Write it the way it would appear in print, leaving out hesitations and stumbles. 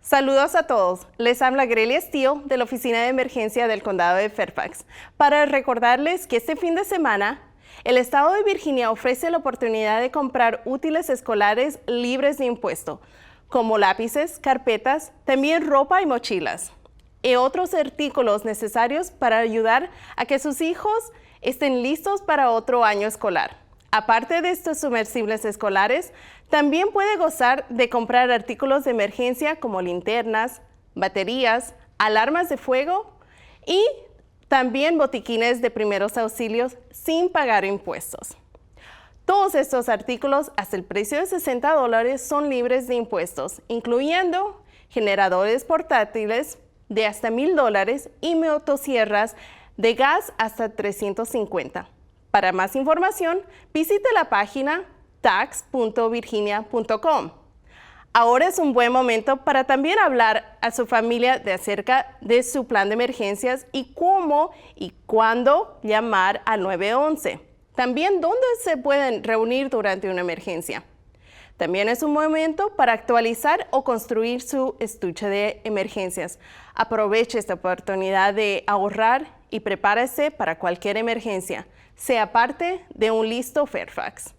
Saludos a todos, les habla Grelia Steele de la Oficina de Emergencia del Condado de Fairfax para recordarles que este fin de semana el Estado de Virginia ofrece la oportunidad de comprar útiles escolares libres de impuesto, como lápices, carpetas, también ropa y mochilas, y otros artículos necesarios para ayudar a que sus hijos estén listos para otro año escolar. Aparte de estos sumersibles escolares, también puede gozar de comprar artículos de emergencia como linternas, baterías, alarmas de fuego y también botiquines de primeros auxilios sin pagar impuestos. Todos estos artículos hasta el precio de $60 son libres de impuestos, incluyendo generadores portátiles de hasta $1,000 y motosierras de gas hasta 350. Para más información, visite la página tax.virginia.com. Ahora es un buen momento para también hablar a su familia acerca de su plan de emergencias y cómo y cuándo llamar al 911. También dónde se pueden reunir durante una emergencia. También es un momento para actualizar o construir su estuche de emergencias. Aproveche esta oportunidad de ahorrar y prepárese para cualquier emergencia. Sea parte de un listo Fairfax.